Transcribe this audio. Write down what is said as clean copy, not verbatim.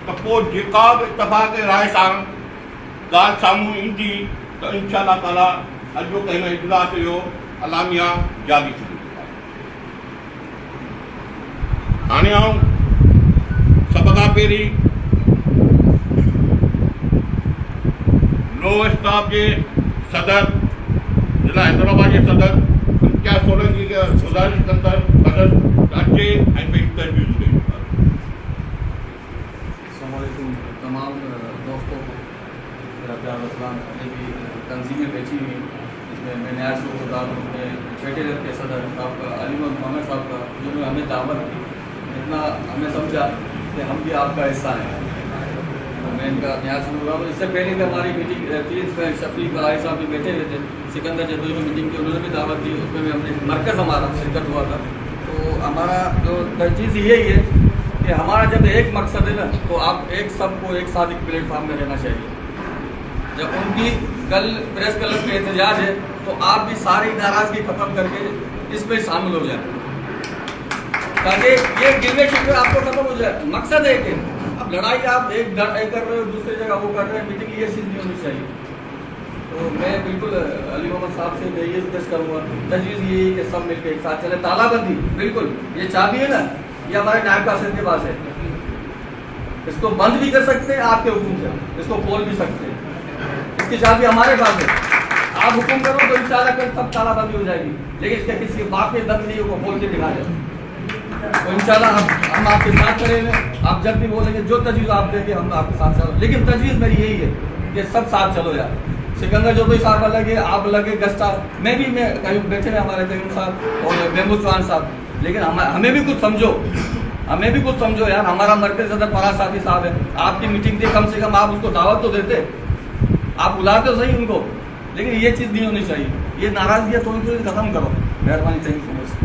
त पोइ जेका बि इतफ़ाक़ राय सां ॻाल्हि साम्हूं ईंदी त इंशाअल्लाह ताला अॼु हिन इजलास जो अलामिया जारी थींदो। हाणे आऊं सभ खां पहिरीं लो स्टाफ के सदर जिला हैदराबाद के सदर क्या सोलंकी के गुजारिश कंदड़ सदर अचे ऐं पंहिंजी तजवीज़ ॾे। तमाम दोस्तों को मेरा प्यार अस्सलाम। ये भी तंजीमें बैठी हुई इसमें मैं न्याय शुक्रगुजार हूँ अपने छठे के सदर साहब का अली मोहम्मद साहब का, जिन्होंने हमें दावत दी, इतना हमें समझा कि हम भी आपका हिस्सा हैं। मैं इनका न्याय शुक्रगुजार हूँ। इससे पहले भी हमारी मीटिंग थी, इसमें शफीक बराई साहब भी बैठे हुए थे, सिकंदर जदोई में मीटिंग की, उन्होंने भी दावत दी, उसमें भी हमने मरकज़ हमारा शिरकत हुआ था। तो हमारा जो चीज़ यही है कि हमारा जब एक मकसद है ना, तो आप एक सबको एक साथ एक प्लेटफार्म में रहना चाहिए। जब उनकी कल प्रेस क्लब में एहतजाज है तो आप भी सारी नाराज़गी ख़त्म करके इसमें शामिल हो जाए, ताकि ये गिरवे शिकवे आपको ख़त्म हो जाए। मकसद एक है, अब लड़ाई आप एक कर रहे हो, दूसरी जगह वो कर रहे हैं, मीटिंग ये चीज़ नहीं होनी चाहिए। तो मैं बिल्कुल अली मोहम्मद साहब से मैं ये रिक्वेस्ट करूँगा, तजवीज़ ये है कि सब मिलकर एक साथ चले। तालाबंदी बिल्कुल, ये चाबी है ना, ये हमारे नायब कासिद के पास है, इसको बंद भी कर सकते हैं आपके हुक्म से, इसको खोल भी सकते हैं, इसकी चाबी हमारे पास है। आप हुक्म करो तो इंशाल्लाह कल सब तालाबंदी हो जाएगी, लेकिन इसके किसी बाप के दम नहीं को खोल के दिखा जाए तो इंशाल्लाह हम आपके साथ करेंगे। आप जब भी बोलेंगे, जो तजवीज़ आप देंगे हम आपके साथ चलो, लेकिन तजवीज़ मेरी यही है कि सब साथ चलो यार। सिकंदर जदोई साहब अलग है, आप अलग है, गस्ता मैं भी, मैं कहीं बैठे हैं हमारे तरीम साहब और महमूद चौहान साहब, लेकिन हमें भी कुछ समझो, हमें भी कुछ समझो यार। हमारा मरकज़ सदर फराज साफी साहब है, आपकी मीटिंग थी, कम से कम आप उसको दावत तो देते, आप बुलाते तो सही उनको, लेकिन ये चीज़ नहीं होनी चाहिए। ये नाराज़गी थोड़ी थोड़ी ख़त्म करो, मेहरबानी। Thank you so much.